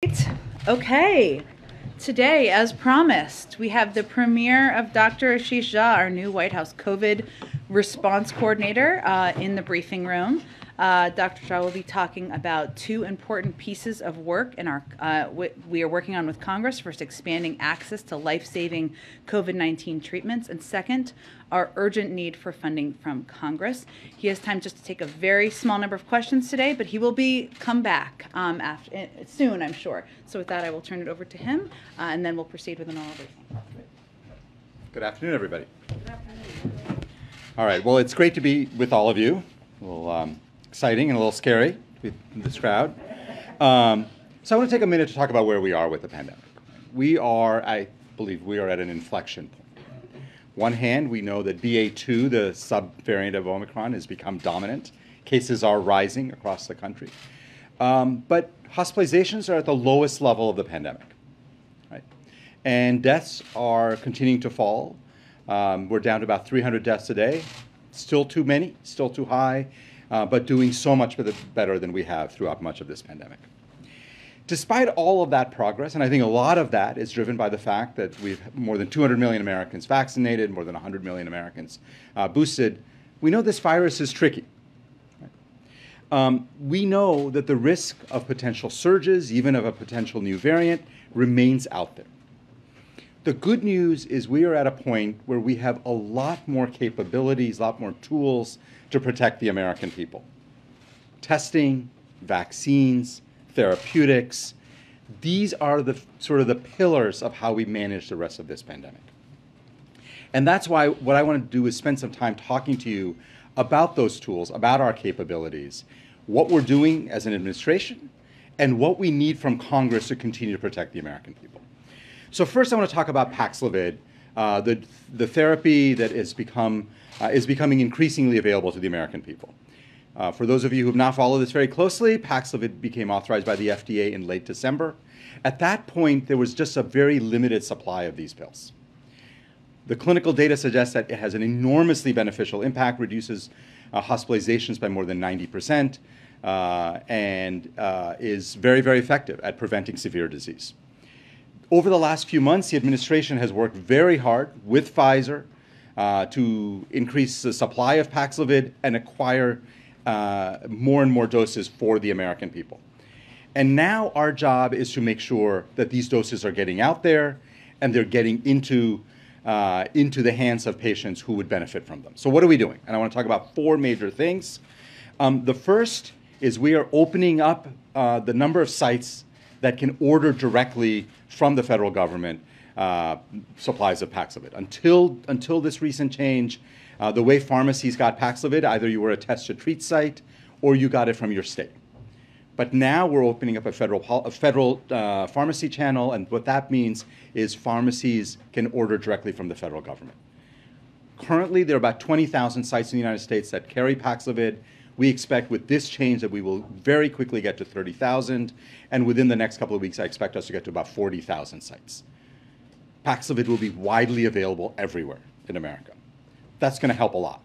Right. Okay, today, as promised, we have the premiere of Dr. Ashish Jha, our new White House COVID response coordinator, in the briefing room. Dr. Jha will be talking about two important pieces of work in our we are working on with Congress. First, expanding access to life-saving COVID-19 treatments, and second, our urgent need for funding from Congress. He has time just to take a very small number of questions today, but he will come back soon, I'm sure. So with that, I will turn it over to him, and then we'll proceed with an oral briefing. Good afternoon, everybody. Good afternoon. All right, well, it's great to be with all of you. A little exciting and a little scary with this crowd. So I want to take a minute to talk about where we are with the pandemic. I believe we are at an inflection point. One hand, we know that BA2, the subvariant of Omicron, has become dominant. Cases are rising across the country. But hospitalizations are at the lowest level of the pandemic, right? And deaths are continuing to fall. We're down to about 300 deaths a day. Still too many, still too high, but doing so much better than we have throughout much of this pandemic. Despite all of that progress, and I think a lot of that is driven by the fact that we've more than 200 million Americans vaccinated, more than 100 million Americans boosted, we know this virus is tricky. We know that the risk of potential surges, even of a potential new variant, remains out there. The good news is we are at a point where we have a lot more capabilities, a lot more tools to protect the American people. Testing, vaccines, therapeutics, these are the sort of the pillars of how we manage the rest of this pandemic. And that's why what I want to do is spend some time talking to you about those tools, about our capabilities, what we're doing as an administration, and what we need from Congress to continue to protect the American people. So first I want to talk about Paxlovid, the therapy that is becoming increasingly available to the American people. For those of you who have not followed this very closely, Paxlovid became authorized by the FDA in late December. At that point, there was just a very limited supply of these pills. The clinical data suggests that it has an enormously beneficial impact, reduces hospitalizations by more than 90%, and is very, very effective at preventing severe disease. Over the last few months, the administration has worked very hard with Pfizer to increase the supply of Paxlovid and acquire more and more doses for the American people. And now our job is to make sure that these doses are getting out there and they're getting into the hands of patients who would benefit from them. So what are we doing? And I want to talk about four major things. The first is we are opening up the number of sites that can order directly from the federal government supplies of Paxlovid. Until this recent change, the way pharmacies got Paxlovid, either you were a test to treat site or you got it from your state. But now we're opening up a federal pharmacy channel, and what that means is pharmacies can order directly from the federal government. Currently, there are about 20,000 sites in the United States that carry Paxlovid. We expect with this change that we will very quickly get to 30,000, and within the next couple of weeks, I expect us to get to about 40,000 sites. Paxlovid will be widely available everywhere in America. That's going to help a lot.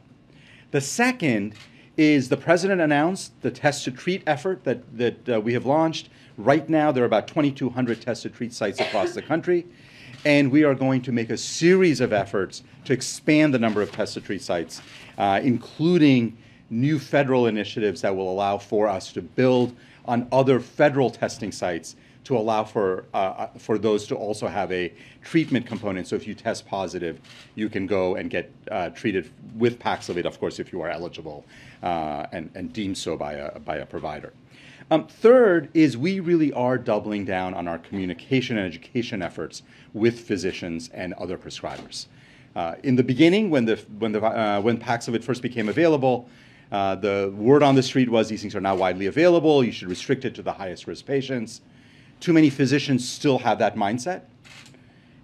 The second is the president announced the test to treat effort that we have launched. Right now, there are about 2,200 test to treat sites across the country, and we are going to make a series of efforts to expand the number of test to treat sites, including new federal initiatives that will allow for us to build on other federal testing sites to allow for those to also have a treatment component. So if you test positive, you can go and get treated with Paxlovid, of course, if you are eligible and deemed so by a provider. Third is we really are doubling down on our communication and education efforts with physicians and other prescribers. In the beginning, when Paxlovid first became available, the word on the street was these things are now widely available. You should restrict it to the highest risk patients. Too many physicians still have that mindset.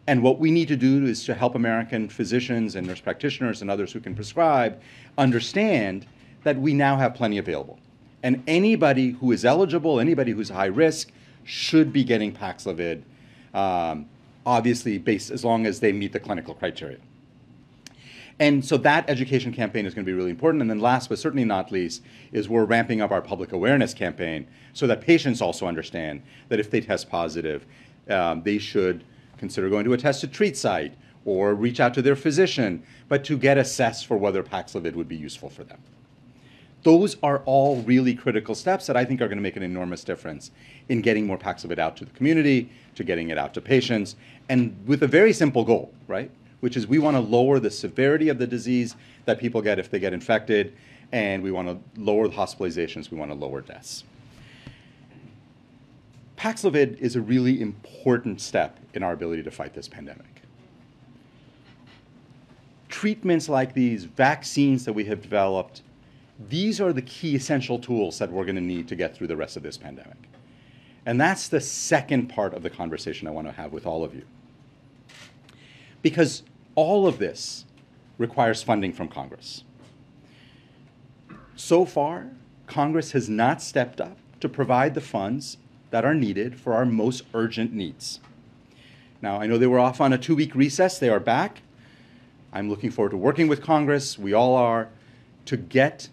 And what we need to do is to help American physicians and nurse practitioners and others who can prescribe understand that we now have plenty available. And anybody who is eligible, anybody who's high risk, should be getting Paxlovid, obviously, as long as they meet the clinical criteria. And so that education campaign is going to be really important. And then last but certainly not least is we're ramping up our public awareness campaign so that patients also understand that if they test positive, they should consider going to a test to treat site or reach out to their physician, but to get assessed for whether Paxlovid would be useful for them. Those are all really critical steps that I think are going to make an enormous difference in getting more Paxlovid out to the community, to getting it out to patients, and with a very simple goal, right? Which is we want to lower the severity of the disease that people get if they get infected, and we want to lower the hospitalizations, we want to lower deaths. Paxlovid is a really important step in our ability to fight this pandemic. Treatments like these, vaccines that we have developed, these are the key essential tools that we're going to need to get through the rest of this pandemic. And that's the second part of the conversation I want to have with all of you. Because all of this requires funding from Congress. So far, Congress has not stepped up to provide the funds that are needed for our most urgent needs. Now, I know they were off on a 2-week recess. They are back. I'm looking forward to working with Congress, we all are, to get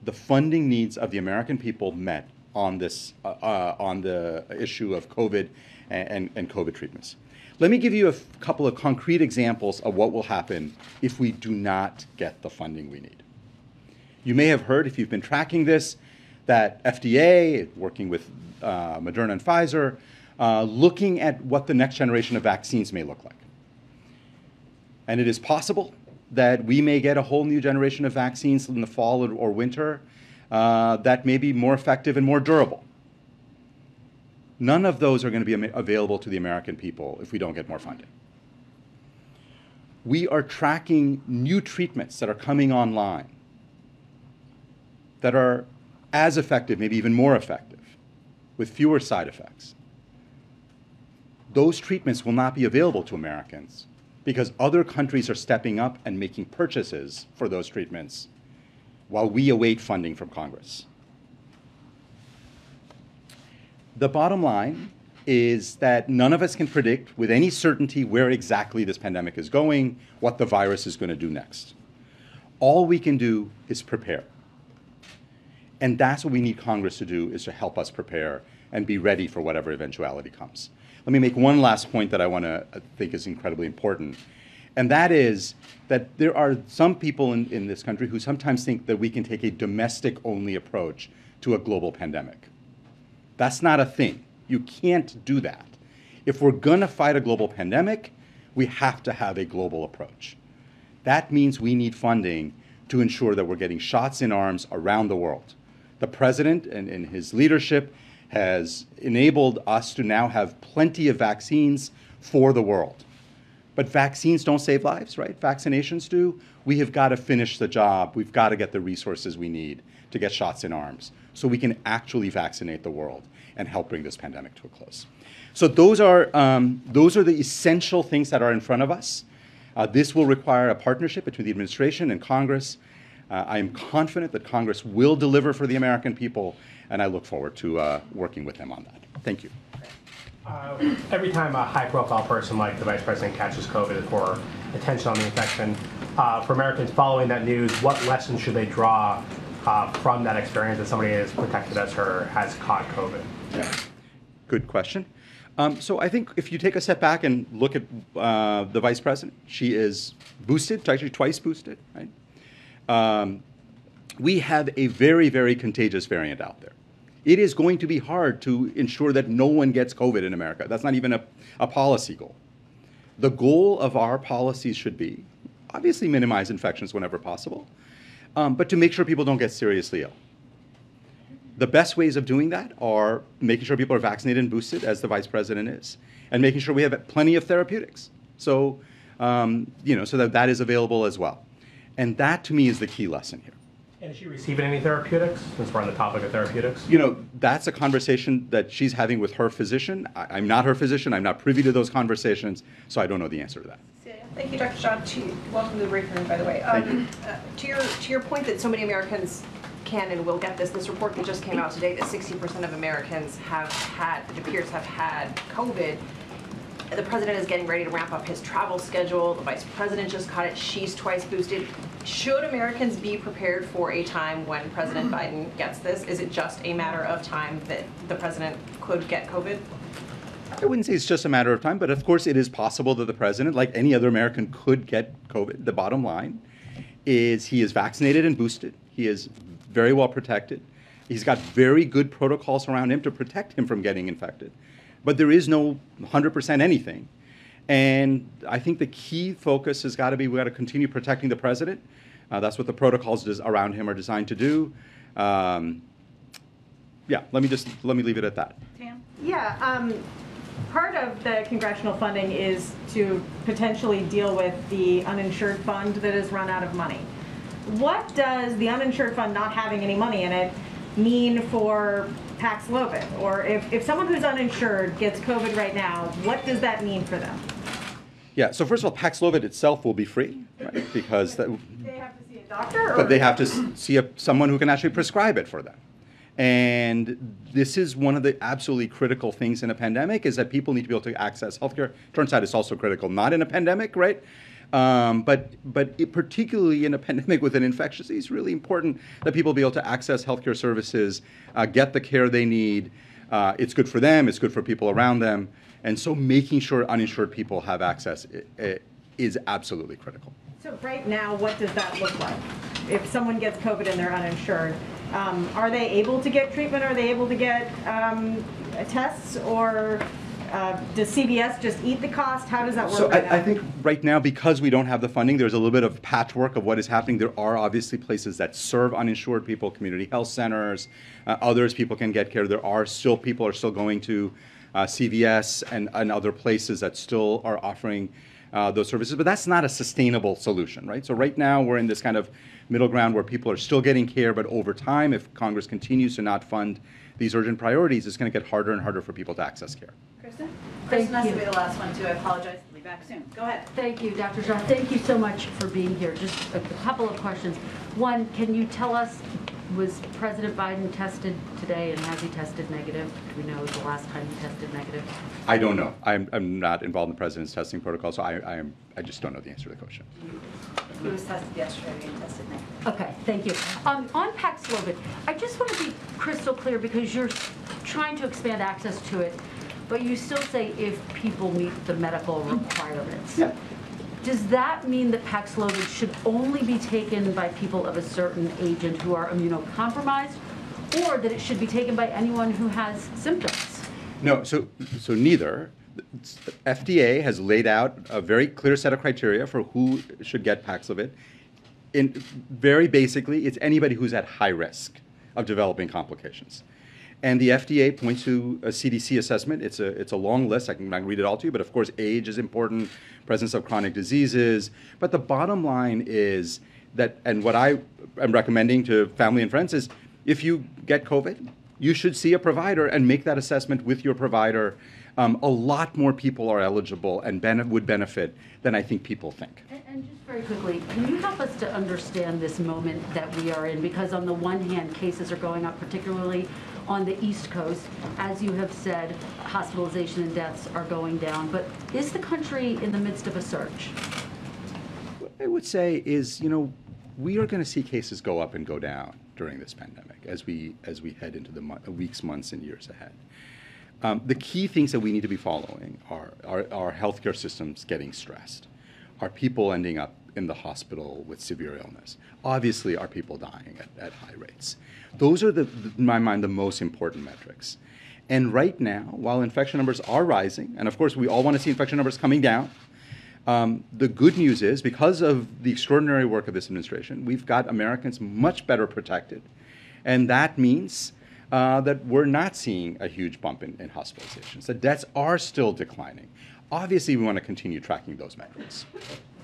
the funding needs of the American people met on this, on the issue of COVID and COVID treatments. Let me give you a couple of concrete examples of what will happen if we do not get the funding we need. You may have heard, if you've been tracking this, that FDA, working with Moderna and Pfizer, looking at what the next generation of vaccines may look like. And it is possible that we may get a whole new generation of vaccines in the fall or winter that may be more effective and more durable. None of those are going to be available to the American people if we don't get more funding. We are tracking new treatments that are coming online that are as effective, maybe even more effective, with fewer side effects. Those treatments will not be available to Americans because other countries are stepping up and making purchases for those treatments while we await funding from Congress. The bottom line is that none of us can predict with any certainty where exactly this pandemic is going, what the virus is going to do next. All we can do is prepare. And that's what we need Congress to do, is to help us prepare and be ready for whatever eventuality comes. Let me make one last point that I think is incredibly important. And that is that there are some people in this country who sometimes think that we can take a domestic-only approach to a global pandemic. That's not a thing. You can't do that. If we're going to fight a global pandemic, we have to have a global approach. That means we need funding to ensure that we're getting shots in arms around the world. The president and his leadership has enabled us to now have plenty of vaccines for the world. But vaccines don't save lives, right? Vaccinations do. We have got to finish the job. We've got to get the resources we need to get shots in arms so we can actually vaccinate the world and help bring this pandemic to a close. So those are the essential things that are in front of us. This will require a partnership between the administration and Congress. I am confident that Congress will deliver for the American people, and I look forward to working with them on that. Thank you. Every time a high-profile person like the Vice President catches COVID for attention on the infection, for Americans following that news, what lessons should they draw from that experience that somebody as protected as her has caught COVID? Yeah. Good question. So I think if you take a step back and look at the Vice President, she is boosted, actually twice boosted, right? We have a very, very contagious variant out there. It is going to be hard to ensure that no one gets COVID in America. That's not even a policy goal. The goal of our policies should be, obviously, minimize infections whenever possible, but to make sure people don't get seriously ill. The best ways of doing that are making sure people are vaccinated and boosted, as the Vice President is, and making sure we have plenty of therapeutics, so so that is available as well. And that, to me, is the key lesson here. And is she receiving any therapeutics, since we're on the topic of therapeutics? That's a conversation that she's having with her physician. I'm not her physician. I'm not privy to those conversations, so I don't know the answer to that. Thank you, Dr. Shah. Welcome to the briefing room, by the way. To your point that so many Americans can and will get this report that just came out today that 60% of Americans have had COVID. The president is getting ready to ramp up his travel schedule. The vice president just caught it. She's twice boosted. Should Americans be prepared for a time when President Biden gets this? Is it just a matter of time that the president could get COVID? I wouldn't say it's just a matter of time, but of course it is possible that the president, like any other American, could get COVID. The bottom line is he is vaccinated and boosted. He is very well protected. He's got very good protocols around him to protect him from getting infected. But there is no 100% anything. And I think the key focus has got to be we got to continue protecting the president. That's what the protocols around him are designed to do. Yeah, let me leave it at that. Tam? Yeah, part of the congressional funding is to potentially deal with the uninsured fund that has run out of money. What does the uninsured fund not having any money in it mean for Paxlovid? Or if someone who's uninsured gets COVID right now, what does that mean for them? Yeah, so first of all, Paxlovid itself will be free, right? Because they have to see a doctor? but they have to see someone who can actually prescribe it for them. And this is one of the absolutely critical things in a pandemic, is that people need to be able to access healthcare. Turns out it's also critical not in a pandemic, right? Particularly in a pandemic with an infectious disease, it's really important that people be able to access healthcare services, get the care they need. It's good for them, it's good for people around them. And so making sure uninsured people have access is absolutely critical. So right now, what does that look like? If someone gets COVID and they're uninsured, are they able to get treatment? Are they able to get tests? Or does CVS just eat the cost? How does that work? So right now? I think right now, because we don't have the funding, there's a little bit of patchwork of what is happening. There are obviously places that serve uninsured people, community health centers, others people can get care. There are still people are still going to CVS and other places that still are offering those services, but that's not a sustainable solution, right? So right now we're in this kind of middle ground where people are still getting care, but over time, if Congress continues to not fund these urgent priorities, it's going to get harder and harder for people to access care. Kristen? Thank Kristen has to you. be the last one too. I apologize. I'll be back soon. Go ahead. Thank you, Dr. Shah. Thank you so much for being here. Just a couple of questions. One, can you tell us, was President Biden tested today, and has he tested negative? Do we know the last time he tested negative? I don't know. I'm not involved in the president's testing protocol, so I just don't know the answer to the question. He was tested yesterday and tested negative. Okay, thank you. On Paxlovid, I just want to be crystal clear, because you're trying to expand access to it, but you still say if people meet the medical requirements. Yeah. Does that mean that Paxlovid should only be taken by people of a certain age and who are immunocompromised, or that it should be taken by anyone who has symptoms? No, so neither. FDA has laid out a very clear set of criteria for who should get Paxlovid. Very basically, it's anybody who's at high risk of developing complications. And the FDA points to a CDC assessment. It's a long list. I can read it all to you, but of course age is important, presence of chronic diseases. But the bottom line is that, and what I am recommending to family and friends is, if you get COVID, you should see a provider and make that assessment with your provider. A lot more people are eligible and would benefit than I think people think. And just very quickly, can you help us to understand this moment that we are in? Because on the one hand, cases are going up, particularly on the East Coast. As you have said, hospitalization and deaths are going down. But is the country in the midst of a surge? What I would say is, we are going to see cases go up and go down during this pandemic as we head into the weeks, months, and years ahead. The key things that we need to be following are our healthcare systems getting stressed. Are people ending up in the hospital with severe illness? Obviously, are people dying at high rates? Those are, in my mind, the most important metrics. And right now, while infection numbers are rising, and of course we all want to see infection numbers coming down, the good news is, because of the extraordinary work of this administration, we've got Americans much better protected. And that means that we're not seeing a huge bump in hospitalizations. The deaths are still declining. Obviously, we want to continue tracking those metrics.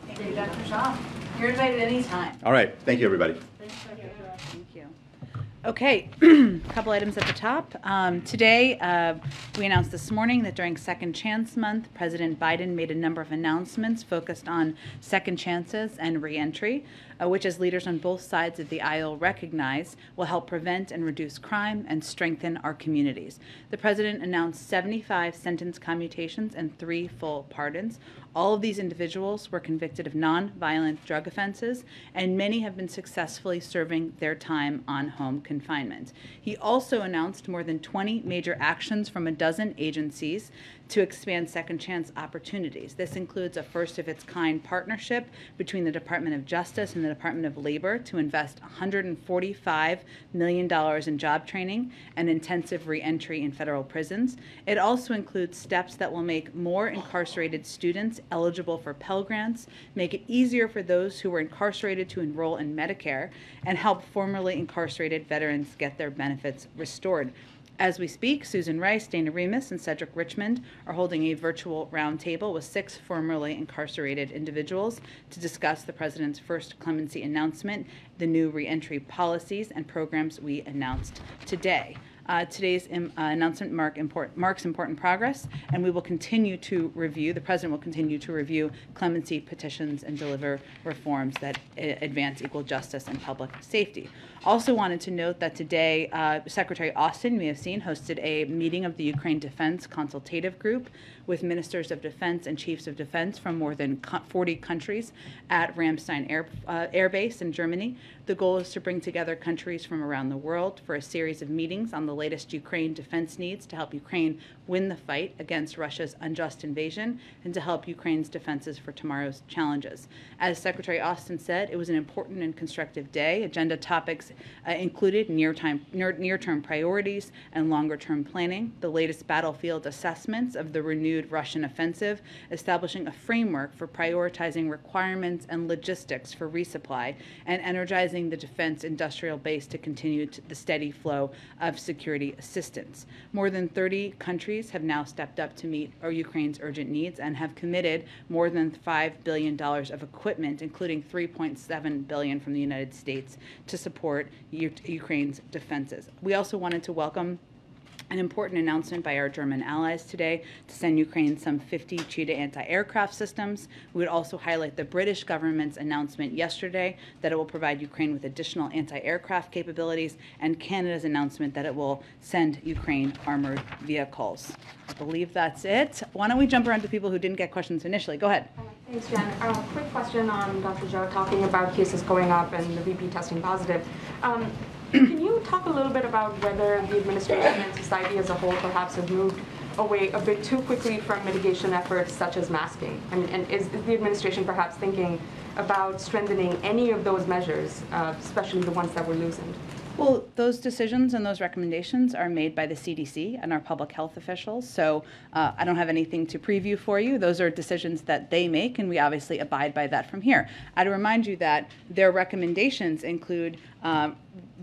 Thank you, Dr. Shah. You're invited anytime. All right. Thank you, everybody. Thank you. Okay, a couple items at the top. Today, we announced this morning that during Second Chance Month, President Biden made a number of announcements focused on second chances and reentry, which, as leaders on both sides of the aisle recognize, will help prevent and reduce crime and strengthen our communities. The president announced 75 sentence commutations and 3 full pardons. All of these individuals were convicted of non-violent drug offenses, and many have been successfully serving their time on home confinement. He also announced more than 20 major actions from a dozen agencies to expand second chance opportunities. This includes a first-of-its-kind partnership between the Department of Justice and the Department of Labor to invest $145 million in job training and intensive reentry in federal prisons. It also includes steps that will make more incarcerated students eligible for Pell Grants, make it easier for those who were incarcerated to enroll in Medicare, and help formerly incarcerated veterans get their benefits restored. As we speak, Susan Rice, Dana Remus, and Cedric Richmond are holding a virtual roundtable with 6 formerly incarcerated individuals to discuss the president's first clemency announcement, the new reentry policies and programs we announced today. Today's announcement marks important progress, and we will continue to review, the president will continue to review clemency petitions and deliver reforms that advance equal justice and public safety. Also wanted to note that today, Secretary Austin, you may have seen, hosted a meeting of the Ukraine Defense Consultative Group with ministers of defense and chiefs of defense from more than 40 countries at Ramstein Air Base in Germany. The goal is to bring together countries from around the world for a series of meetings on the latest Ukraine defense needs to help Ukraine win the fight against Russia's unjust invasion and to help Ukraine's defenses for tomorrow's challenges. As Secretary Austin said, it was an important and constructive day. Agenda topics included near-term priorities and longer-term planning, the latest battlefield assessments of the renewed Russian offensive, establishing a framework for prioritizing requirements and logistics for resupply, and energizing the defense industrial base to continue the steady flow of security assistance. More than 30 countries have now stepped up to meet Ukraine's urgent needs and have committed more than $5 billion of equipment, including $3.7 billion from the United States, to support Ukraine's defenses. We also wanted to welcome an important announcement by our German allies today to send Ukraine some 50 Cheetah anti-aircraft systems. We would also highlight the British government's announcement yesterday that it will provide Ukraine with additional anti-aircraft capabilities, and Canada's announcement that it will send Ukraine armored vehicles. I believe that's it. Why don't we jump around to people who didn't get questions initially? Go ahead. Thanks, Jen. Quick question on Dr. Zhou talking about cases going up and the VP testing positive. Can you talk a little bit about whether the administration and society as a whole perhaps have moved away a bit too quickly from mitigation efforts such as masking? I mean, and is the administration perhaps thinking about strengthening any of those measures, especially the ones that were loosened? Well, those decisions and those recommendations are made by the CDC and our public health officials, so I don't have anything to preview for you. Those are decisions that they make, and we obviously abide by that from here. I'd remind you that their recommendations include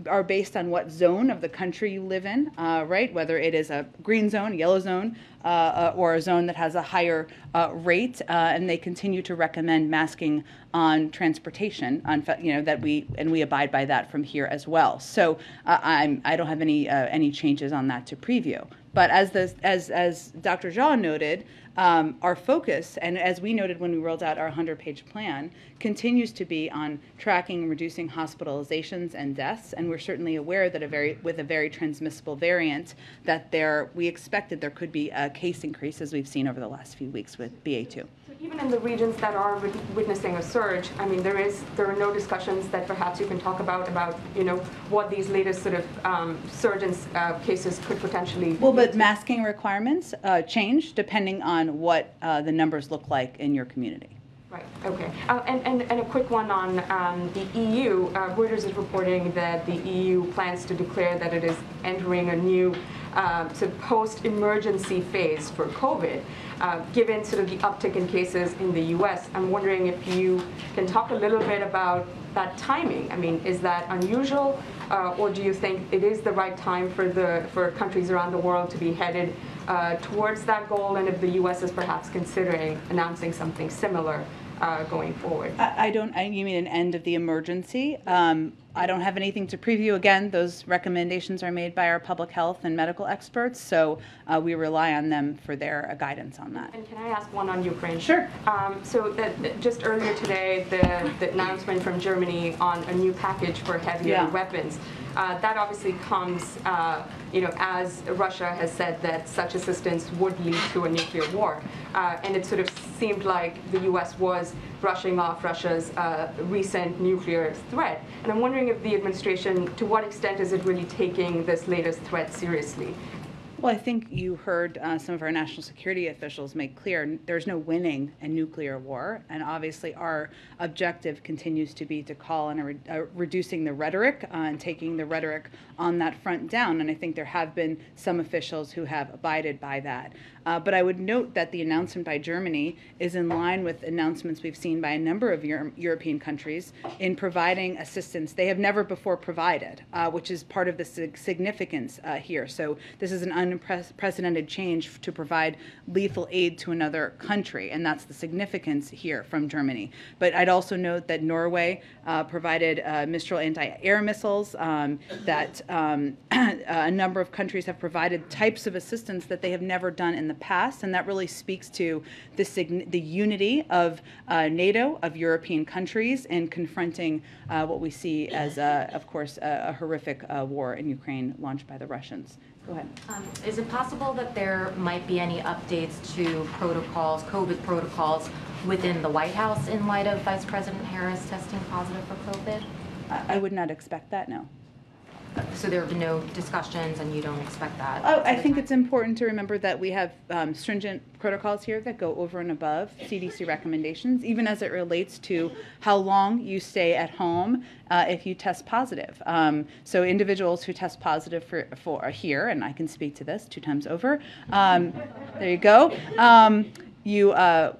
are based on what zone of the country you live in, right? Whether it is a green zone, a yellow zone, or a zone that has a higher rate, and they continue to recommend masking on transportation, that we abide by that from here as well. So I don't have any changes on that to preview. But as Dr. Zhou noted, our focus, and as we noted when we rolled out our 100-page plan, continues to be on tracking and reducing hospitalizations and deaths. And we're certainly aware that with a very transmissible variant, that we expected there could be a case increase, as we've seen over the last few weeks with BA2. Even in the regions that are witnessing a surge, I mean, there are no discussions that perhaps you can talk about what these latest sort of surge in cases could potentially. Well, but masking requirements change depending on what the numbers look like in your community. Right. Okay. And a quick one on the EU. Reuters is reporting that the EU plans to declare that it is entering a new sort of post-emergency phase for COVID. Given sort of the uptick in cases in the U.S., I'm wondering if you can talk a little bit about that timing. I mean, is that unusual, or do you think it is the right time for countries around the world to be headed towards that goal, and if the U.S. is perhaps considering announcing something similar going forward? You mean an end of the emergency? I don't have anything to preview. Again, those recommendations are made by our public health and medical experts, so we rely on them for their guidance on that. And can I ask one on Ukraine? Sure. Just earlier today, the announcement from Germany on a new package for heavier weapons. That obviously comes, as Russia has said that such assistance would lead to a nuclear war. And it sort of seemed like the U.S. was brushing off Russia's recent nuclear threat. And I'm wondering if the administration, to what extent is it really taking this latest threat seriously? Well, I think you heard some of our national security officials make clear there's no winning a nuclear war, and obviously our objective continues to be to call on reducing the rhetoric and taking the rhetoric on that front down, and I think there have been some officials who have abided by that. But I would note that the announcement by Germany is in line with announcements we've seen by a number of European countries in providing assistance they have never before provided, which is part of the significance here. So this is an unprecedented change to provide lethal aid to another country, and that's the significance here from Germany. But I'd also note that Norway provided Mistral anti-air missiles, that a number of countries have provided types of assistance that they have never done in the past, and that really speaks to the unity of NATO, of European countries, in confronting what we see as, of course, a horrific war in Ukraine launched by the Russians. Go ahead. Is it possible that there might be any updates to protocols, COVID protocols, within the White House in light of Vice President Harris testing positive for COVID? I would not expect that, no. So there have been no discussions, and you don't expect that? Oh, I think it's important to remember that we have stringent protocols here that go over and above CDC recommendations, even as it relates to how long you stay at home if you test positive. So individuals who test positive for here, and I can speak to this 2 times over, there you go. You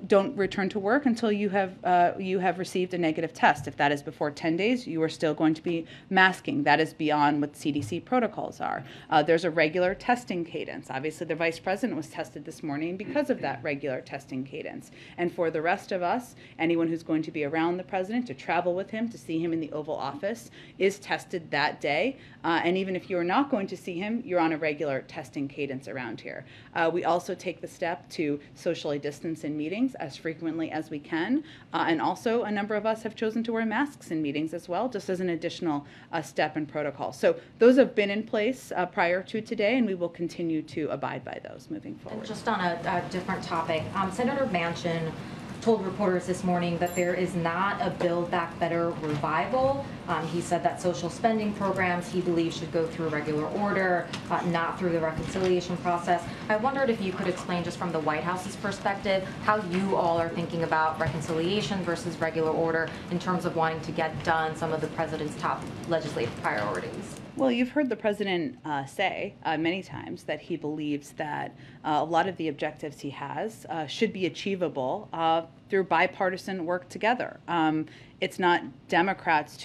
don't return to work until you have received a negative test. If that is before 10 days, you are still going to be masking. That is beyond what CDC protocols are. There's a regular testing cadence. Obviously, the Vice President was tested this morning because of that regular testing cadence. And for the rest of us, anyone who's going to be around the President, to travel with him, to see him in the Oval Office, is tested that day. And even if you're not going to see him, you're on a regular testing cadence around here. We also take the step to socially distance in meetings as frequently as we can, and also a number of us have chosen to wear masks in meetings as well, just as an additional step in protocol. So those have been in place prior to today, and we will continue to abide by those moving forward. And just on a different topic, Senator Manchin told reporters this morning that there is not a Build Back Better revival. He said that social spending programs he believes should go through regular order, not through the reconciliation process. I wondered if you could explain, just from the White House's perspective, how you all are thinking about reconciliation versus regular order in terms of wanting to get done some of the president's top legislative priorities. Well, you've heard the president say many times that he believes that a lot of the objectives he has should be achievable through bipartisan work together. It's not Democrats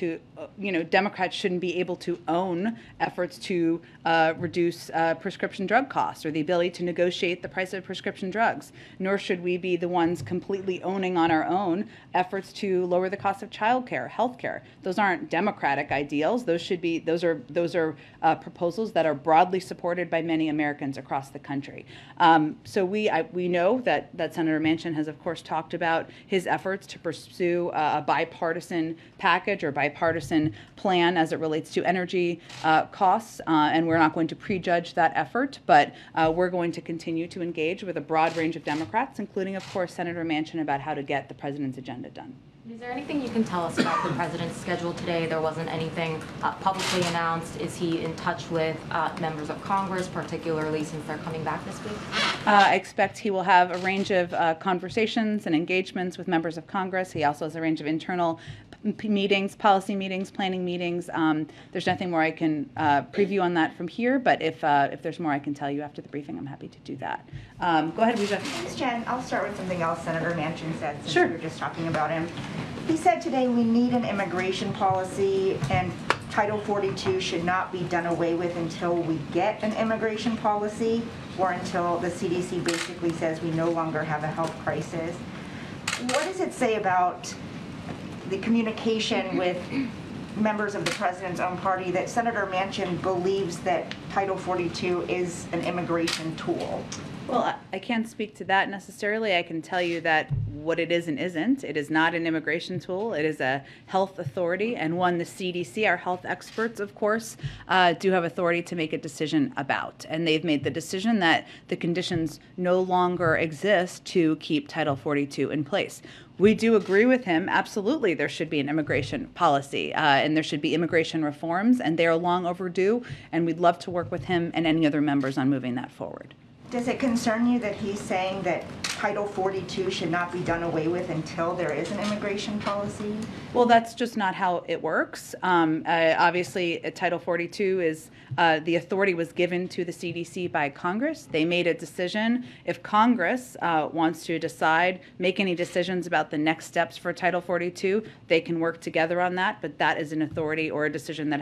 Democrats shouldn't be able to own efforts to reduce prescription drug costs or the ability to negotiate the price of prescription drugs, nor should we be the ones completely owning on our own efforts to lower the cost of childcare, healthcare. Those aren't Democratic ideals. Those are proposals that are broadly supported by many Americans across the country. So we know that Senator Manchin has, of course, talked about his efforts to pursue a bipartisan package or bipartisan plan as it relates to energy costs, and we're not going to prejudge that effort, but we're going to continue to engage with a broad range of Democrats, including, of course, Senator Manchin, about how to get the president's agenda done. Is there anything you can tell us about the president's schedule today? There wasn't anything publicly announced. Is he in touch with members of Congress, particularly since they're coming back this week? I expect he will have a range of conversations and engagements with members of Congress. He also has a range of internal meetings, policy meetings, planning meetings. There's nothing more I can preview on that from here, but if there's more I can tell you after the briefing, I'm happy to do that. Go ahead, Rija. Ms. Jen, I'll start with something else Senator Manchin said, since Sure. we were just talking about him. He said today we need an immigration policy, and Title 42 should not be done away with until we get an immigration policy, or until the CDC basically says we no longer have a health crisis. What does it say about the communication with members of the president's own party that Senator Manchin believes that Title 42 is an immigration tool. Well, I can't speak to that necessarily. I can tell you that what it is and isn't. It is not an immigration tool. It is a health authority, and one the CDC, our health experts, of course, do have authority to make a decision about. And they've made the decision that the conditions no longer exist to keep Title 42 in place. We do agree with him. Absolutely, there should be an immigration policy, and there should be immigration reforms, and they are long overdue, and we'd love to work with him and any other members on moving that forward. Does it concern you that he's saying that Title 42 should not be done away with until there is an immigration policy? Well, that's just not how it works. Obviously, Title 42 is the authority was given to the CDC by Congress. They made a decision. If Congress wants to decide, make any decisions about the next steps for Title 42, they can work together on that. But that is an authority or a decision that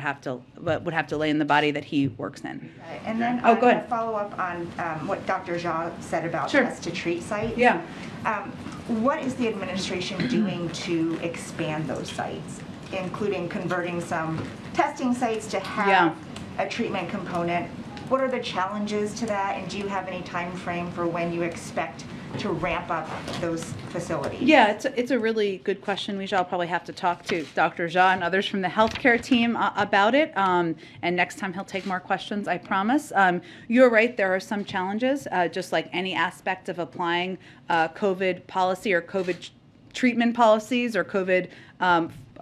would have to lay in the body that he works in. Right. And then go ahead. a follow up on what Dr. Jha said about Sure. test to treat sites. Yeah. What is the administration doing to expand those sites, including converting some testing sites to have a treatment component? What are the challenges to that, and do you have any time frame for when you expect to ramp up those facilities? Yeah, it's a really good question. We shall probably have to talk to Dr. Jha and others from the healthcare team about it. And next time he'll take more questions, I promise. You're right, there are some challenges, just like any aspect of applying COVID policy or COVID treatment policies or COVID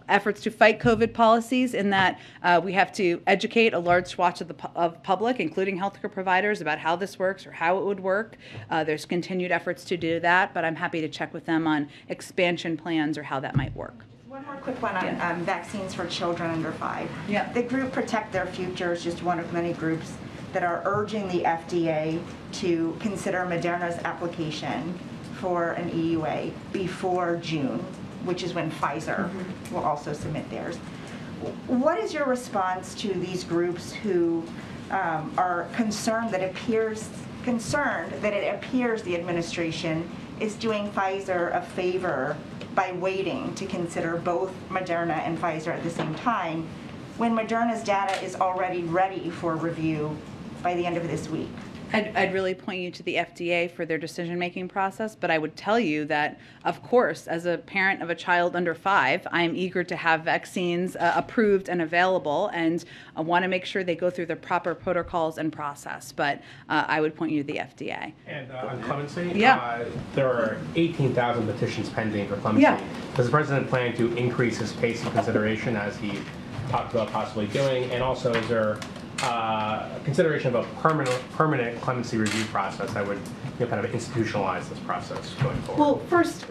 efforts to fight COVID policies, in that we have to educate a large swath of the public, including healthcare providers, about how this works or how it would work. There's continued efforts to do that, but I'm happy to check with them on expansion plans or how that might work. One more quick one on vaccines for children under 5. Yeah. The group Protect Their Future is just one of many groups that are urging the FDA to consider Moderna's application for an EUA before June, which is when Pfizer will also submit theirs. What is your response to these groups who are concerned that it appears the administration is doing Pfizer a favor by waiting to consider both Moderna and Pfizer at the same time, when Moderna's data is already ready for review by the end of this week? I'd really point you to the FDA for their decision-making process, but I would tell you that, of course, as a parent of a child under 5, I am eager to have vaccines approved and available, and I want to make sure they go through the proper protocols and process. But I would point you to the FDA. And on clemency, Yeah. there are 18,000 petitions pending for clemency. Yeah. Does the president plan to increase his pace of consideration, as he talked about possibly doing? And also, is there consideration of a permanent clemency review process that would kind of institutionalize this process going forward? Well, first,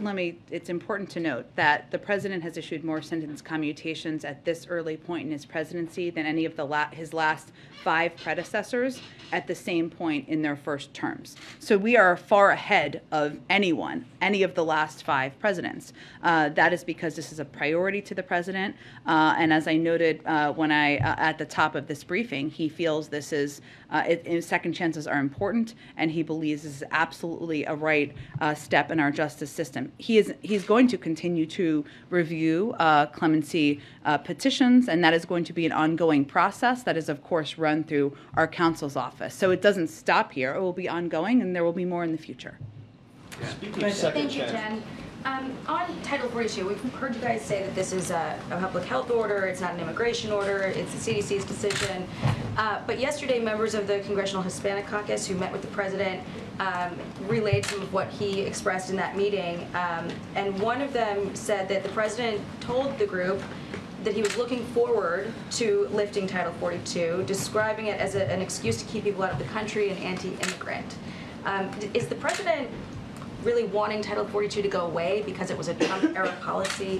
it's important to note that the president has issued more sentence commutations at this early point in his presidency than any of his last 5 predecessors at the same point in their first terms. So we are far ahead of any of the last 5 presidents. That is because this is a priority to the president. And as I noted at the top of this briefing, he feels this is, second chances are important, and he believes this is absolutely a right step in our justice system. He's going to continue to review clemency petitions, and that is going to be an ongoing process that is, of course, run through our counsel's office. So it doesn't stop here. It will be ongoing, and there will be more in the future. Thank you, Jen. On Title 42, we've heard you guys say that this is a public health order, it's not an immigration order, it's the CDC's decision. But yesterday, members of the Congressional Hispanic Caucus who met with the president relayed some of what he expressed in that meeting. And one of them said that the president told the group that he was looking forward to lifting Title 42, describing it as an excuse to keep people out of the country and anti-immigrant. Is the president really wanting Title 42 to go away because it was a Trump-era policy?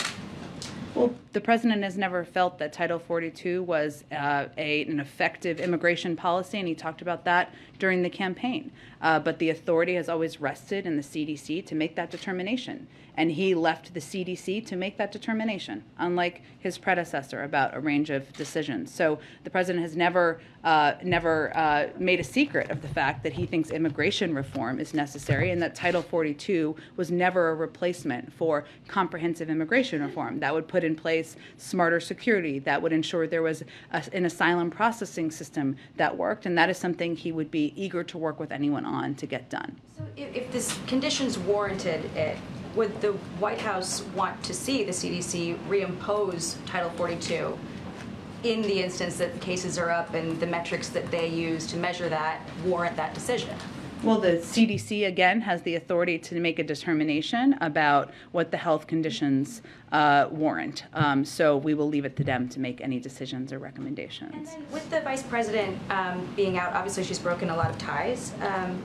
Well, the president has never felt that Title 42 was an effective immigration policy, and he talked about that during the campaign. But the authority has always rested in the CDC to make that determination. And he left the CDC to make that determination, unlike his predecessor about a range of decisions. So the president has never made a secret of the fact that he thinks immigration reform is necessary, and that Title 42 was never a replacement for comprehensive immigration reform. That would put put in place smarter security that would ensure there was an asylum processing system that worked, and that is something he would be eager to work with anyone on to get done. So if this conditions warranted it, would the White House want to see the CDC reimpose Title 42 in the instance that cases are up and the metrics that they use to measure that warrant that decision? Well, the CDC, again, has the authority to make a determination about what the health conditions warrant. So we will leave it to them to make any decisions or recommendations. And then with the vice president being out, obviously she's broken a lot of ties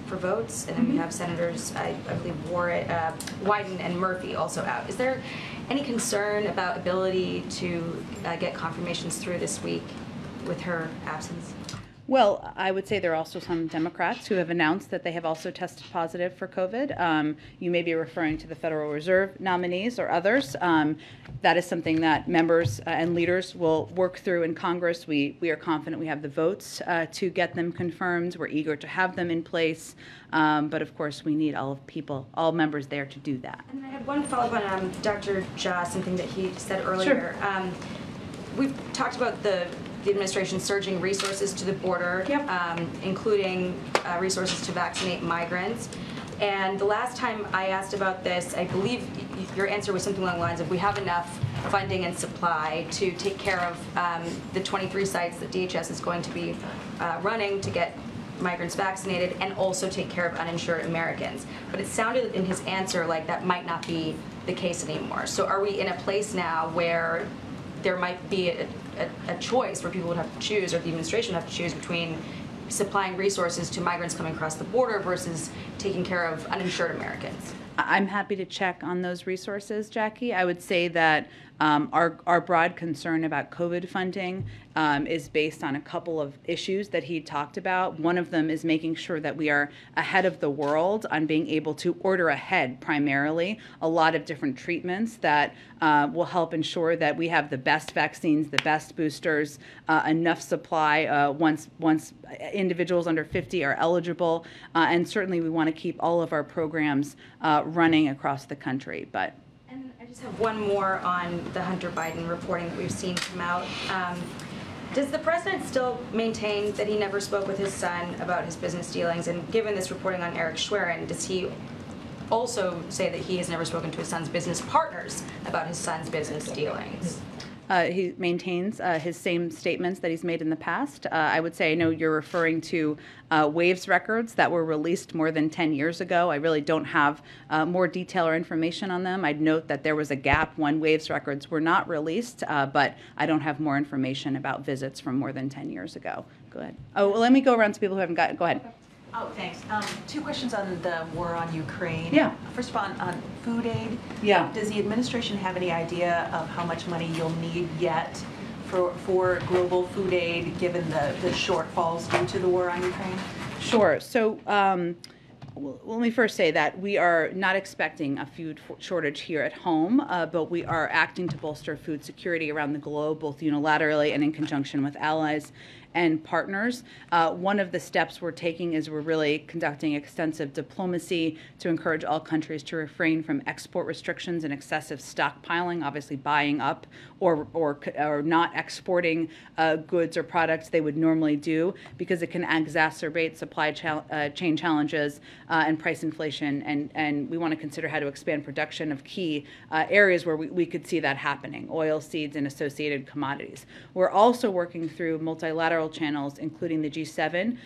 for votes, and then we have Senators, I believe, Wyden and Murphy also out. Is there any concern about ability to get confirmations through this week with her absence? Well, I would say there are also some Democrats who have announced that they have also tested positive for COVID. You may be referring to the Federal Reserve nominees or others. That is something that members and leaders will work through in Congress. We are confident we have the votes to get them confirmed. We're eager to have them in place. But of course, we need all members there to do that. And I had one follow-up on Dr. Jha, something that he said earlier. Sure. We've talked about the administration surging resources to the border, including resources to vaccinate migrants. And the last time I asked about this, I believe your answer was something along the lines of, we have enough funding and supply to take care of the 23 sites that DHS is going to be running to get migrants vaccinated and also take care of uninsured Americans. But it sounded in his answer like that might not be the case anymore. So are we in a place now where there might be a choice where people would have to choose, or the administration would have to choose between supplying resources to migrants coming across the border versus taking care of uninsured Americans? I'm happy to check on those resources, Jackie. I would say that our broad concern about COVID funding is based on a couple of issues that he talked about. One of them is making sure that we are ahead of the world on being able to order ahead, primarily, a lot of different treatments that will help ensure that we have the best vaccines, the best boosters, enough supply once individuals under 50 are eligible. And certainly we want to keep all of our programs running across the country. And I just have one more on the Hunter Biden reporting that we've seen come out. Does the president still maintain that he never spoke with his son about his business dealings? And given this reporting on Eric Schwerin, does he also say that he has never spoken to his son's business partners about his son's business dealings? He maintains his same statements that he's made in the past. I would say, I know you're referring to Waves records that were released more than 10 years ago. I really don't have more detail or information on them. I'd note that there was a gap when Waves records were not released, but I don't have more information about visits from more than 10 years ago. Go ahead. Oh, well, let me go around to people who haven't got it. Go ahead. Oh, thanks. Two questions on the war on Ukraine. Yeah. First of all, on food aid. Yeah. Does the administration have any idea of how much money you'll need yet for global food aid, given the shortfalls due to the war on Ukraine? Sure. So let me first say that we are not expecting a food shortage here at home, but we are acting to bolster food security around the globe, both unilaterally and in conjunction with allies and partners. One of the steps we're taking is we're really conducting extensive diplomacy to encourage all countries to refrain from export restrictions and excessive stockpiling, obviously buying up or not exporting goods or products they would normally do, because it can exacerbate supply chain challenges and price inflation. And we want to consider how to expand production of key areas where we could see that happening: oil, seeds, and associated commodities. We're also working through multilateral channels, including the G7,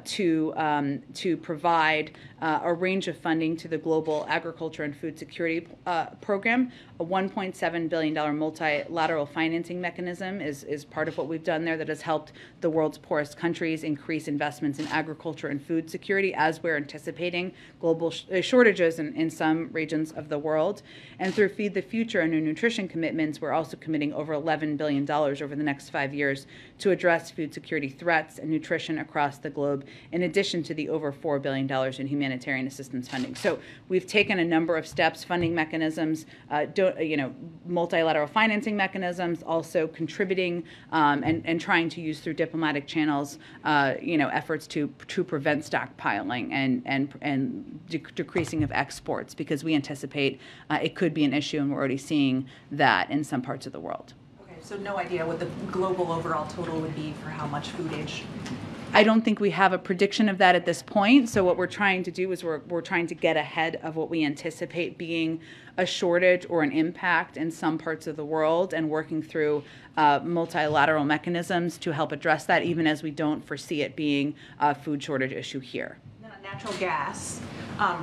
to provide a range of funding to the Global Agriculture and Food Security Program. A $1.7 billion multilateral financing mechanism is part of what we've done there that has helped the world's poorest countries increase investments in agriculture and food security, as we're anticipating global shortages in some regions of the world. And through Feed the Future and our nutrition commitments, we're also committing over $11 billion over the next 5 years to address food security threats and nutrition across the globe, in addition to the over $4 billion in humanitarian assistance funding. So we've taken a number of steps, funding mechanisms, multilateral financing mechanisms, also contributing and trying to use through diplomatic channels, efforts to prevent stockpiling and decreasing of exports, because we anticipate it could be an issue, and we're already seeing that in some parts of the world. Okay, so no idea what the global overall total would be for how much food aid? I don't think we have a prediction of that at this point. So what we're trying to do is we're trying to get ahead of what we anticipate being a shortage or an impact in some parts of the world, and working through multilateral mechanisms to help address that, even as we don't foresee it being a food shortage issue here. Natural gas.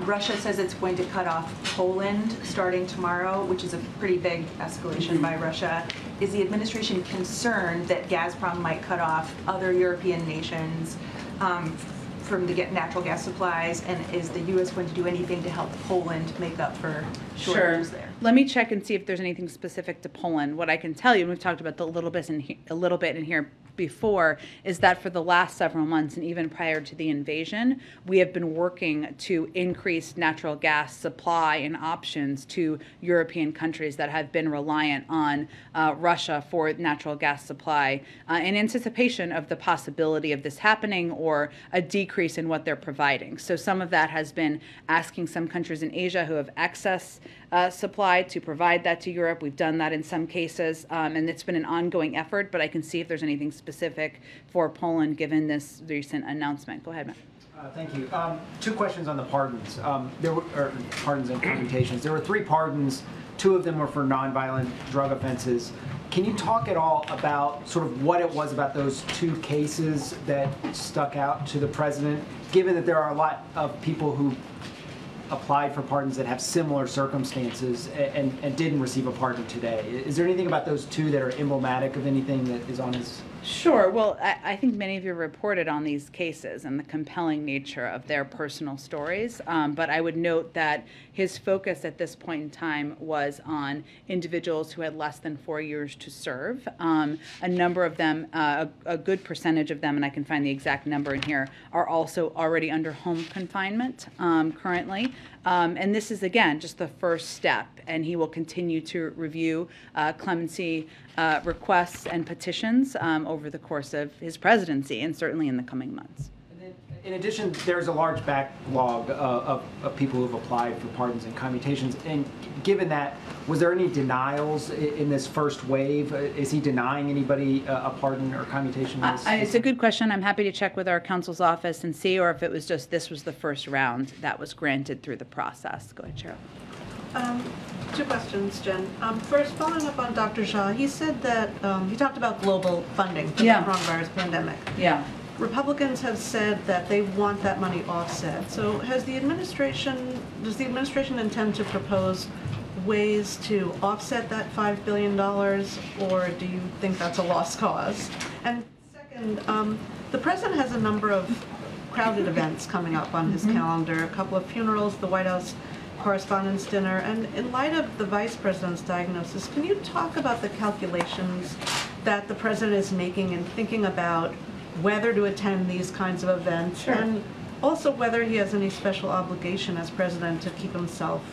Russia says it's going to cut off Poland starting tomorrow, which is a pretty big escalation by Russia. Is the administration concerned that Gazprom might cut off other European nations from the natural gas supplies, and is the U.S. going to do anything to help Poland make up for shortages there? Let me check and see if there's anything specific to Poland. What I can tell you, and we've talked about a little bit in here before, is that for the last several months, and even prior to the invasion, we have been working to increase natural gas supply and options to European countries that have been reliant on Russia for natural gas supply, in anticipation of the possibility of this happening or a decrease in what they're providing. So some of that has been asking some countries in Asia who have excess supply to provide that to Europe. We've done that in some cases, and it's been an ongoing effort, but I can see if there's anything specific for Poland given this recent announcement. Go ahead, Matt. Thank you. Two questions on the pardons. Pardons and commutations. There were 3 pardons. 2 of them were for nonviolent drug offenses. Can you talk at all about sort of what it was about those 2 cases that stuck out to the president, given that there are a lot of people who applied for pardons that have similar circumstances and didn't receive a pardon today? Is there anything about those 2 that are emblematic of anything that is on his? Sure. Well, I think many of you reported on these cases and the compelling nature of their personal stories. But I would note that his focus at this point in time was on individuals who had less than 4 years to serve. A number of them, a good percentage of them, and I can find the exact number in here, are also already under home confinement currently. And this is, again, just the first step, and he will continue to review clemency requests and petitions over the course of his presidency, and certainly in the coming months. And then, in addition, there's a large backlog of people who have applied for pardons and commutations. And given that, was there any denials in this first wave? Is he denying anybody a pardon or commutation? It's a good question. I'm happy to check with our counsel's office and see, or if it was just this was the first round that was granted through the process. Go ahead, Cheryl. 2 questions, Jen. First, following up on Dr. Shah, he said that he talked about global funding for the coronavirus pandemic. Yeah. Republicans have said that they want that money offset. So does the administration intend to propose ways to offset that $5 billion, or do you think that's a lost cause? And second, the president has a number of crowded events coming up on his calendar, a couple of funerals, the White House Correspondents' Dinner, and in light of the Vice President's diagnosis, can you talk about the calculations that the President is making in thinking about whether to attend these kinds of events, Sure. and also whether he has any special obligation as President to keep himself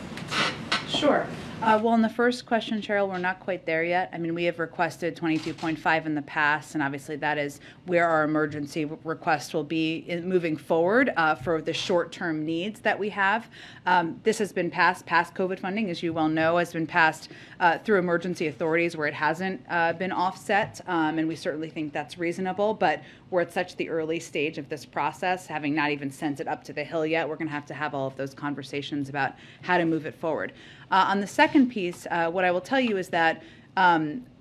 safe? Sure. Well, in the first question, Cheryl, we're not quite there yet. I mean, we have requested 22.5 in the past, and obviously that is where our emergency request will be moving forward for the short-term needs that we have. This has been passed. Past COVID funding, as you well know, has been passed through emergency authorities where it hasn't been offset, and we certainly think that's reasonable, but we're at such the early stage of this process, having not even sent it up to the Hill yet. We're going to have all of those conversations about how to move it forward. On the second piece, what I will tell you is that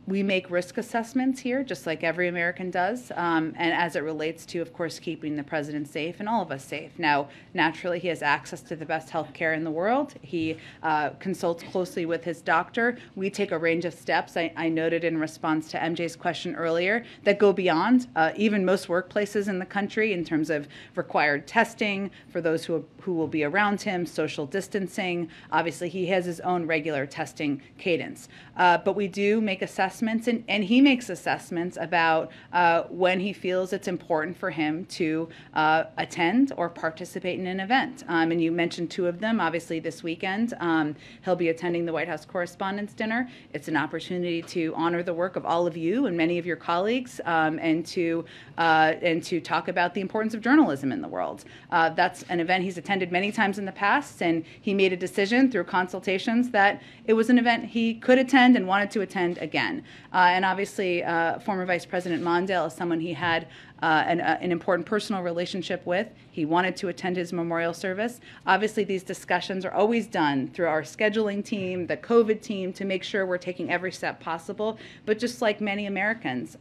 we make risk assessments here, just like every American does, and as it relates to, of course, keeping the president safe and all of us safe. Now, naturally, he has access to the best health care in the world. He consults closely with his doctor. We take a range of steps, I noted in response to MJ's question earlier, that go beyond even most workplaces in the country in terms of required testing for those who will be around him, social distancing. Obviously, he has his own regular testing cadence. But we do make assessments assessments, and he makes assessments about when he feels it's important for him to attend or participate in an event. And you mentioned two of them. Obviously, this weekend, he'll be attending the White House Correspondents' Dinner. It's an opportunity to honor the work of all of you and many of your colleagues, and to talk about the importance of journalism in the world. That's an event he's attended many times in the past, and he made a decision through consultations that it was an event he could attend and wanted to attend again. And obviously, former Vice President Mondale is someone he had an important personal relationship with. He wanted to attend his memorial service. Obviously, these discussions are always done through our scheduling team, the COVID team, to make sure we're taking every step possible. But just like many Americans,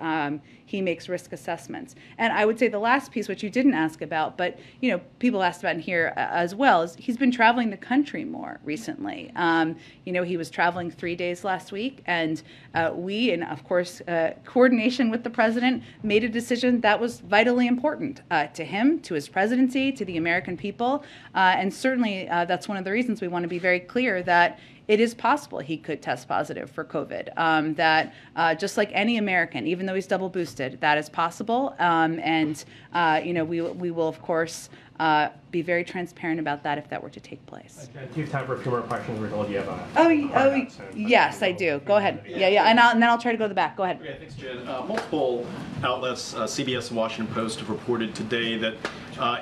he makes risk assessments. And I would say the last piece, which you didn't ask about, but people asked about in here as well, is he's been traveling the country more recently. He was traveling 3 days last week, and we, and of course, coordination with the president, made a decision that was vitally important to him, to his presidency, to the American people. And certainly that's one of the reasons we want to be very clear that it is possible he could test positive for COVID. That just like any American, even though he's double boosted, that is possible. We will, of course, be very transparent about that if that were to take place. Do you have time for a few more questions? We're told you have a yes, I do. Go ahead. Yeah, and then I'll try to go to the back. Go ahead. Okay, thanks, Jen. Multiple outlets, CBS and Washington Post, have reported today that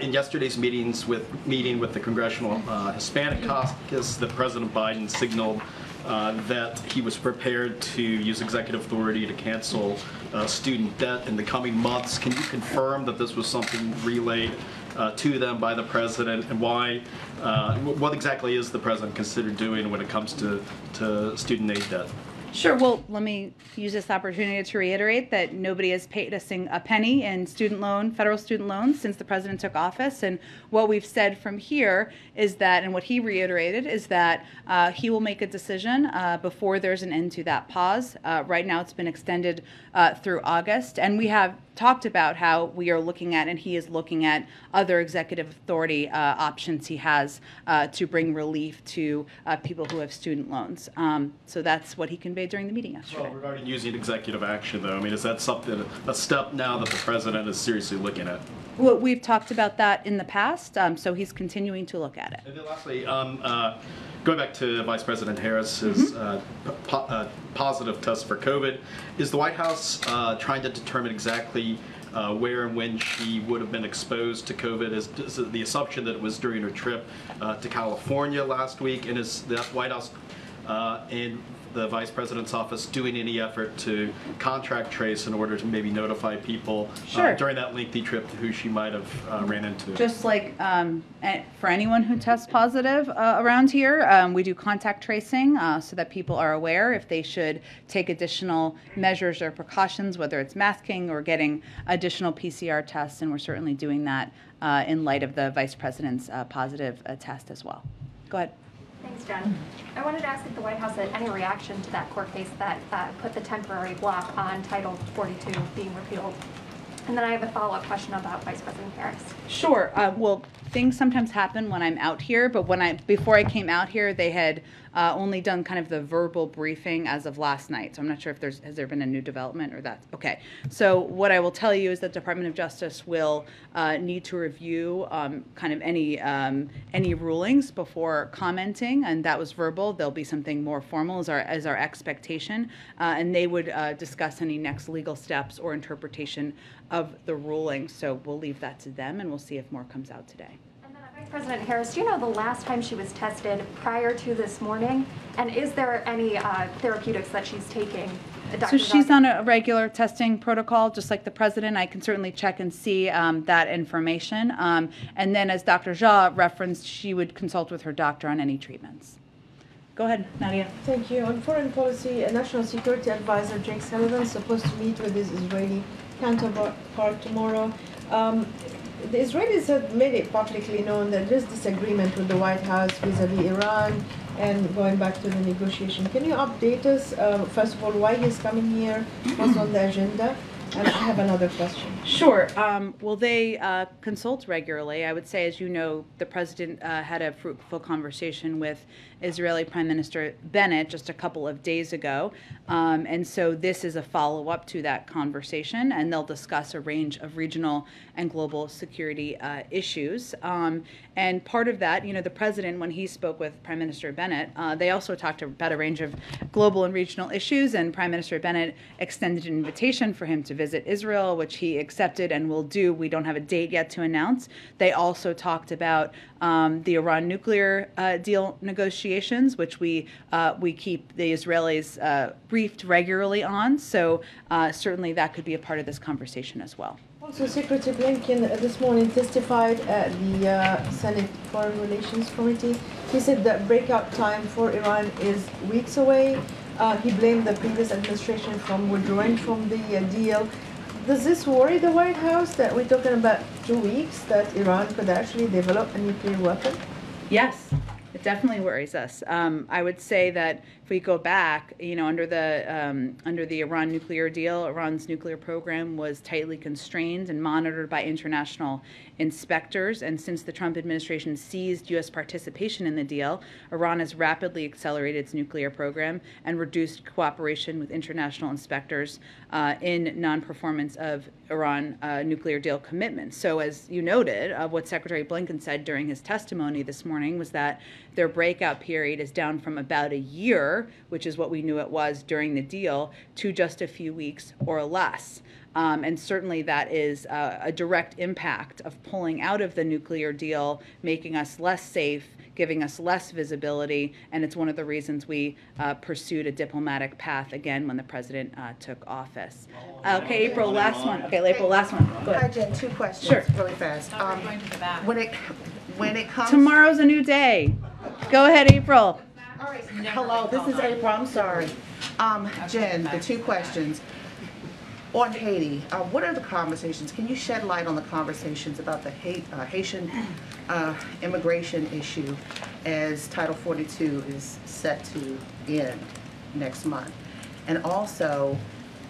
in yesterday's meeting with the Congressional Hispanic Caucus, that President Biden signaled that he was prepared to use executive authority to cancel student debt in the coming months. Can you confirm that this was something relayed to them by the president, and why? What exactly is the president considered doing when it comes to student aid debt? Sure. Well, let me use this opportunity to reiterate that nobody has paid us a penny in federal student loans since the president took office. And what we've said from here is that, and what he reiterated, is that he will make a decision before there's an end to that pause. Right now it's been extended through August. And we have talked about how we are looking at, and he is looking at, other executive authority options he has to bring relief to people who have student loans. So that's what he conveyed during the meeting yesterday. Well, regarding using executive action, though, I mean, is that a step now that the president is seriously looking at? Well, we've talked about that in the past, so he's continuing to look at it. And then lastly, going back to Vice President Harris's positive test for COVID, is the White House trying to determine exactly where and when she would have been exposed to COVID? Is the assumption that it was during her trip to California last week? And is the White House and the Vice President's office doing any effort to contract trace in order to maybe notify people during that lengthy trip to who she might have ran into? Just like for anyone who tests positive around here, we do contact tracing so that people are aware if they should take additional measures or precautions, whether it's masking or getting additional PCR tests, and we're certainly doing that in light of the Vice President's positive test as well. Go ahead. Thanks, Jen. I wanted to ask if the White House had any reaction to that court case that put the temporary block on Title 42 being repealed. And then I have a follow-up question about Vice President Harris. Sure. Well, things sometimes happen when I'm out here, but before I came out here, they had only done kind of the verbal briefing as of last night. So I'm not sure if has there been a new development or that. Okay. So what I will tell you is that the Department of Justice will need to review kind of any rulings before commenting, and that was verbal. There'll be something more formal as our expectation, and they would discuss any next legal steps or interpretation of the ruling. So we'll leave that to them, and we'll see if more comes out today. Vice President Harris, do you know the last time she was tested prior to this morning? And is there any therapeutics that she's taking? So she's on a regular testing protocol, just like the president. I can certainly check and see that information. And then, as Dr. Jha referenced, she would consult with her doctor on any treatments. Go ahead, Nadia. Thank you. On foreign policy, National Security Advisor Jake Sullivan is supposed to meet with his Israeli counterpart tomorrow. The Israelis have made it publicly known that there's disagreement with the White House vis-a-vis Iran and going back to the negotiation. Can you update us, first of all, why he's coming here, what's on the agenda? And I have another question. Sure. Well, they consult regularly. I would say, as you know, the president had a fruitful conversation with Israeli Prime Minister Bennett just a couple of days ago. And so this is a follow-up to that conversation, and they'll discuss a range of regional and global security issues. And part of that, you know, the president, when he spoke with Prime Minister Bennett, they also talked about a range of global and regional issues, and Prime Minister Bennett extended an invitation for him to visit Israel, which he accepted and will do. We don't have a date yet to announce. They also talked about the Iran nuclear deal negotiations, which we keep the Israelis briefed regularly on. So certainly that could be a part of this conversation as well. Also, Secretary Blinken this morning testified at the Senate Foreign Relations Committee. He said that breakout time for Iran is weeks away. He blamed the previous administration from withdrawing from the deal. Does this worry the White House that we're talking about 2 weeks that Iran could actually develop a nuclear weapon? Yes, it definitely worries us. I would say that if we go back, you know, under the Iran nuclear deal, Iran's nuclear program was tightly constrained and monitored by international inspectors. And since the Trump administration seized U.S. participation in the deal, Iran has rapidly accelerated its nuclear program and reduced cooperation with international inspectors in non-performance of Iran nuclear deal commitments. So as you noted, what Secretary Blinken said during his testimony this morning was that their breakout period is down from about a year, which is what we knew it was during the deal, to just a few weeks or less. And certainly that is a direct impact of pulling out of the nuclear deal, making us less safe, giving us less visibility, and it's one of the reasons we pursued a diplomatic path again when the president took office. Okay, April, last one. Okay, April, last one. Go ahead. Hi, Jen, 2 questions. Sure. Really fast. When it comes... Tomorrow's a new day. Go ahead, April. All right. Hello, this is April. I'm sorry. Jen, the 2 questions. On Haiti, what are the conversations? Can you shed light on the conversations about the Haitian immigration issue as Title 42 is set to end next month? And also,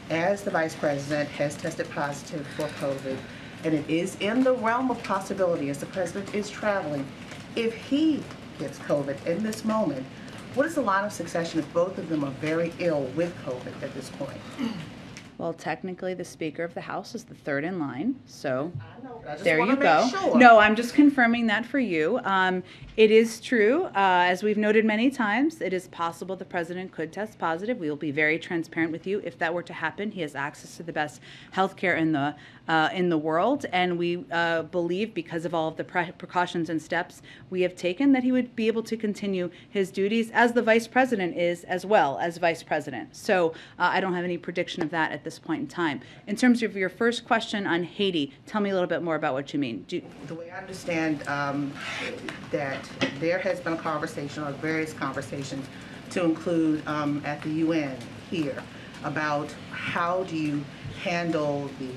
as the Vice President has tested positive for COVID, and it is in the realm of possibility as the President is traveling, if he gets COVID in this moment, what is the line of succession if both of them are very ill with COVID at this point? Well, technically, the Speaker of the House is the third in line, so I just there wanna you go. make sure. No, I'm just confirming that for you. It is true, as we've noted many times, it is possible the President could test positive. We will be very transparent with you. If that were to happen, he has access to the best health care in the world, and we believe, because of all of the precautions and steps we have taken, that he would be able to continue his duties as the Vice President is as well as Vice President. So I don't have any prediction of that at this point in time. In terms of your first question on Haiti, tell me a little bit more about what you mean. The way I understand that there has been a conversation, or various conversations, to include at the UN here, about how do you handle the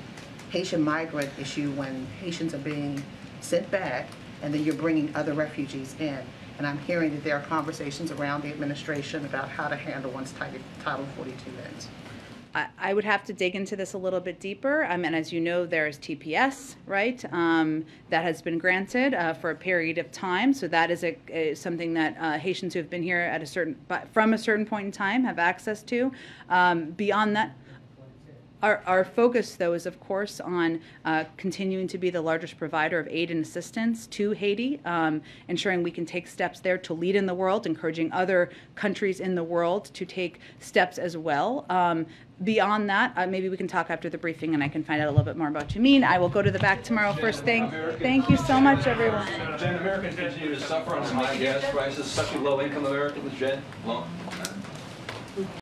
Haitian migrant issue when Haitians are being sent back and then you're bringing other refugees in. And I'm hearing that there are conversations around the administration about how to handle once Title 42 ends. I would have to dig into this a little bit deeper. And as you know, there's TPS, right, that has been granted for a period of time. So that is something that Haitians who have been here at from a certain point in time have access to. Beyond that, our focus, though, is, of course, on continuing to be the largest provider of aid and assistance to Haiti, ensuring we can take steps there to lead in the world, encouraging other countries in the world to take steps as well. Beyond that, maybe we can talk after the briefing and I can find out a little bit more about what you mean. I will go to the back tomorrow first thing. Thank you so much, everyone. Jen, Americans continue to suffer on high gas prices, especially low-income Americans, Jen.